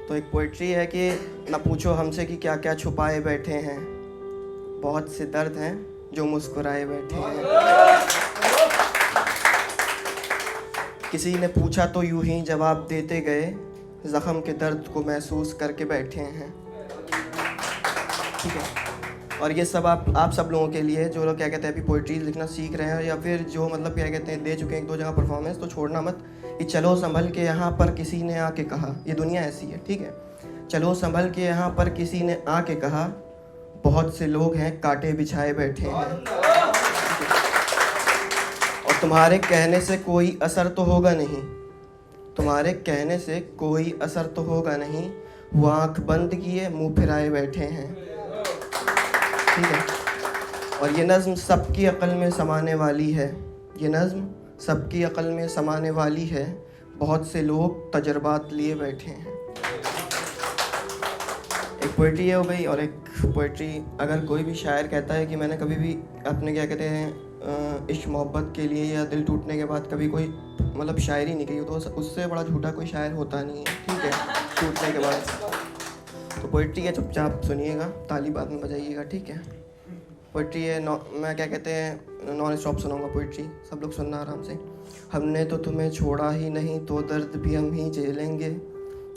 तो एक पोइट्री है कि न पूछो हमसे कि क्या क्या छुपाए बैठे हैं, बहुत से दर्द हैं जो मुस्कुराए बैठे हैं। किसी ने पूछा तो यूं ही जवाब देते गए, ज़ख्म के दर्द को महसूस करके बैठे हैं। ठीक है, और ये सब आप सब लोगों के लिए जो लोग क्या कहते हैं अभी पोइट्री लिखना सीख रहे हैं, या फिर जो मतलब क्या कहते हैं दे चुके हैं एक दो जगह परफॉर्मेंस, तो छोड़ना मत कि चलो संभल के यहाँ पर किसी ने आके कहा, ये दुनिया ऐसी है। ठीक है, चलो संभल के यहाँ पर किसी ने आके कहा, बहुत से लोग हैं कांटे बिछाए बैठे हैं। और तुम्हारे कहने से कोई असर तो होगा नहीं, तुम्हारे कहने से कोई असर तो होगा नहीं, वो आँख बंद किए मुँह फिराए बैठे हैं। ठीक है, और ये नज़्म सबकी अक़ल में समाने वाली है, ये नज़्म सबकी अक़ल में समाने वाली है, बहुत से लोग तजर्बात लिए बैठे हैं। एक पोइट्री हो गई, और एक पोइट्री अगर कोई भी शायर कहता है कि मैंने कभी भी अपने क्या कहते हैं इश्क मोहब्बत के लिए या दिल टूटने के बाद कभी कोई मतलब शायरी नहीं की, तो उससे बड़ा झूठा कोई शायर होता नहीं है। ठीक है, टूटने के बाद तो पोइट्री है, चुपचाप सुनिएगा, ताली बाद में बजाइएगा। ठीक है, पोइट्री है मैं क्या कहते हैं नॉन स्टॉप सुनाऊंगा पोइट्री, सब लोग सुनना आराम से। हमने तो तुम्हें छोड़ा ही नहीं तो दर्द भी हम ही झेलेंगे,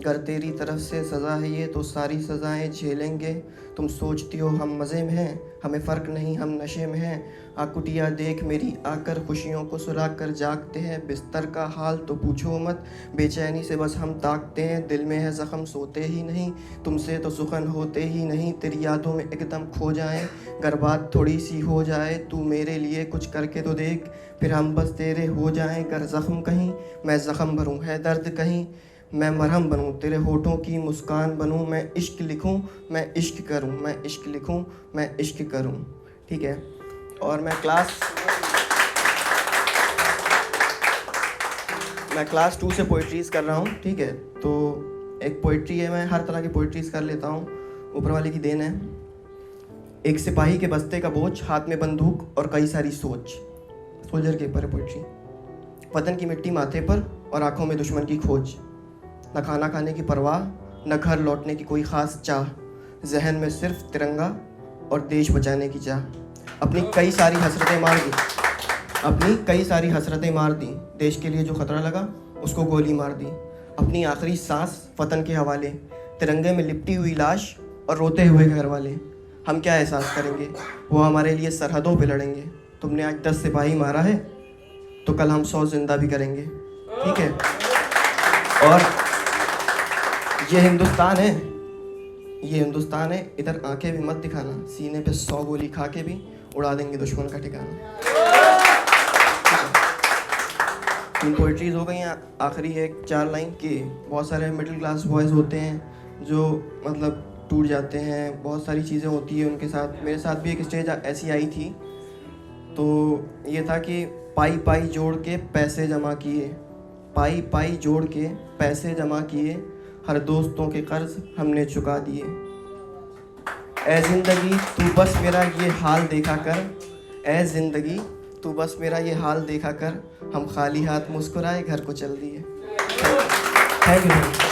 अगर तेरी तरफ से सज़ा है ये तो सारी सज़ाएं झेलेंगे। तुम सोचती हो हम मज़े में हैं, हमें फ़र्क नहीं हम नशे में हैं। आकुटिया देख मेरी आकर खुशियों को सुला कर जागते हैं, बिस्तर का हाल तो पूछो मत, बेचैनी से बस हम ताकते हैं। दिल में है ज़ख्म सोते ही नहीं, तुमसे तो सुखन होते ही नहीं, तेरी यादों में एकदम खो जाएं। अगर बात थोड़ी सी हो जाए तू मेरे लिए कुछ करके तो देख, फिर हम बस तेरे हो जाएं। अगर ज़ख्म कहीं मैं ज़ख्म भरूँ, है दर्द कहीं मैं मरहम बनूं, तेरे होठों की मुस्कान बनूं, मैं इश्क लिखूं मैं इश्क करूं, मैं इश्क लिखूं मैं इश्क करूं। ठीक है, और मैं क्लास 2 से पोइट्रीज़ कर रहा हूं। ठीक है, तो एक पोइट्री है, मैं हर तरह की पोइट्रीज़ कर लेता हूं, ऊपर वाले की देन है। एक सिपाही के बस्ते का बोझ, हाथ में बंदूक और कई सारी सोच, सोल्जर के ऊपर है पोइट्री। वतन की मिट्टी माथे पर और आंखों में दुश्मन की खोज, न खाना खाने की परवाह, न घर लौटने की कोई ख़ास चाह, जहन में सिर्फ तिरंगा और देश बचाने की चाह। अपनी कई सारी हसरतें मार दी, देश के लिए जो ख़तरा लगा उसको गोली मार दी। अपनी आखिरी सांस वतन के हवाले, तिरंगे में लिपटी हुई लाश और रोते हुए घर वाले। हम क्या एहसास करेंगे, वो हमारे लिए सरहदों पे लड़ेंगे। तुमने आज 10 सिपाही मारा है तो कल हम 100 जिंदा भी करेंगे। ठीक है, और ये हिंदुस्तान है, इधर आंखें भी मत दिखाना, सीने पे 100 गोली खा के भी उड़ा देंगे दुश्मन का ठिकाना। 3 पोइट्रीज हो गई हैं, आखिरी है 4 लाइन की। बहुत सारे मिडिल क्लास बॉयज़ होते हैं जो मतलब टूट जाते हैं, बहुत सारी चीज़ें होती हैं उनके साथ। मेरे साथ भी एक स्टेज ऐसी आई थी, तो ये था कि पाई पाई जोड़ के पैसे जमा किए, पाई पाई जोड़ के पैसे जमा किए, हर दोस्तों के कर्ज हमने चुका दिए। ऐ ज़िंदगी तू बस मेरा ये हाल देखा कर, ऐ ज़िंदगी तू बस मेरा ये हाल देखा कर, हम खाली हाथ मुस्कुराए घर को चल दिए। Thank you.